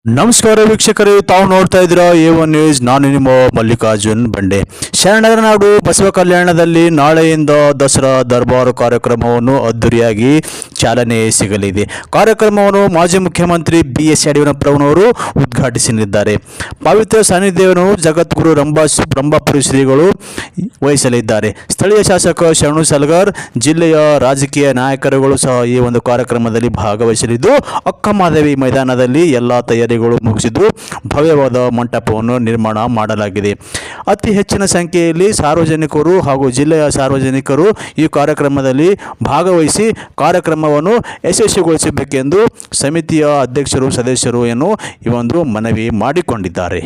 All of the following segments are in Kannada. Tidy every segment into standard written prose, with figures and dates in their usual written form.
ನಮಸ್ಕಾರ ವೀಕ್ಷಕರೇ, ತಾವು ನೋಡ್ತಾ ಇದ್ದೀರಾ A1 ನ್ಯೂಸ್. ನಾನು ನಿಮ್ಮ ಮಲ್ಲಿಕಾರ್ಜುನ್ ಬಂಡೆ. ಶರಣರ ನಾಡು ಬಸವ ಕಲ್ಯಾಣದಲ್ಲಿ ನಾಳೆಯಿಂದ ದಸರಾ ದರ್ಬಾರು ಕಾರ್ಯಕ್ರಮವನ್ನು ಅದ್ದೂರಿಯಾಗಿ ಚಾಲನೆ ಸಿಗಲಿದೆ. ಕಾರ್ಯಕ್ರಮವನ್ನು ಮಾಜಿ ಮುಖ್ಯಮಂತ್ರಿ BS ಯಡಿಯೂರಪ್ಪನವರು ಉದ್ಘಾಟಿಸಲಿದ್ದಾರೆ. ಪವಿತ್ರ ಸಾನ್ನಿಧ್ಯವನ್ನು ಜಗದ್ಗುರು ರಂಭಾಪುರಿ ಶ್ರೀಗಳು ವಹಿಸಲಿದ್ದಾರೆ. ಸ್ಥಳೀಯ ಶಾಸಕ ಶರಣು ಸಲಗರ್, ಜಿಲ್ಲೆಯ ರಾಜಕೀಯ ನಾಯಕರುಗಳು ಸಹ ಈ ಒಂದು ಕಾರ್ಯಕ್ರಮದಲ್ಲಿ ಭಾಗವಹಿಸಲಿದ್ದು, ಅಕ್ಕಮಹಾದೇವಿ ಮೈದಾನದಲ್ಲಿ ಎಲ್ಲ ತಯಾರಿಗಳು ಮುಗಿಸಿದ್ದು ಭವ್ಯವಾದ ಮಂಟಪವನ್ನು ನಿರ್ಮಾಣ ಮಾಡಲಾಗಿದೆ. ಅತಿ ಹೆಚ್ಚಿನ ಸಂಖ್ಯೆಯಲ್ಲಿ ಸಾರ್ವಜನಿಕರು ಹಾಗೂ ಜಿಲ್ಲೆಯ ಸಾರ್ವಜನಿಕರು ಈ ಕಾರ್ಯಕ್ರಮದಲ್ಲಿ ಭಾಗವಹಿಸಿ ಕಾರ್ಯಕ್ರಮವನ್ನು ಯಶಸ್ವಿಗೊಳಿಸಬೇಕೆಂದು ಸಮಿತಿಯ ಅಧ್ಯಕ್ಷರು ಸದಸ್ಯರು ಈ ಒಂದು ಮನವಿ ಮಾಡಿಕೊಂಡಿದ್ದಾರೆ.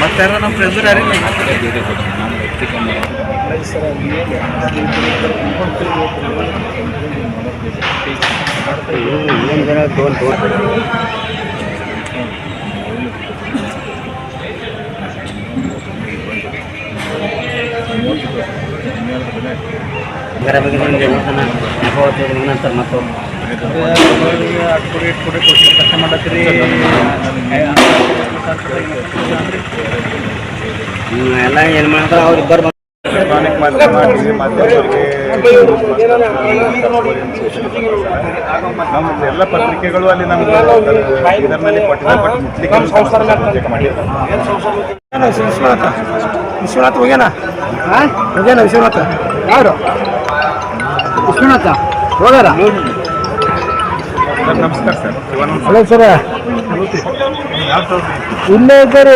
ಮತ್ತೆ ನಮ್ಮ ಫ್ರೆಂಡ್ಸ್ ಯಾರು ಮತ್ತು ಕಷ್ಟ ಮಾಡತ್ತೀರಿ ಎಲ್ಲ ಏನು ಮಾಡ್ತಾರೆ ಅವ್ರು ಇಬ್ಬರು ನಮ್ಮ ಎಲ್ಲ ಪತ್ರಿಕೆಗಳು ಅಲ್ಲಿ ನಮ್ಗೆ ಇದರಲ್ಲಿ ವಿಶ್ವನಾಥ್ ಹೋಗ್ಯಾನ ವಿಶ್ವನಾಥ ಯಾರು ವಿಶ್ವನಾಥ ಹೋಗಾರ. ನಮಸ್ಕಾರ ಸರ್. ಹಲೋ ಸರ್, ಇಲ್ಲೇ ಇದ್ದಾರೆ.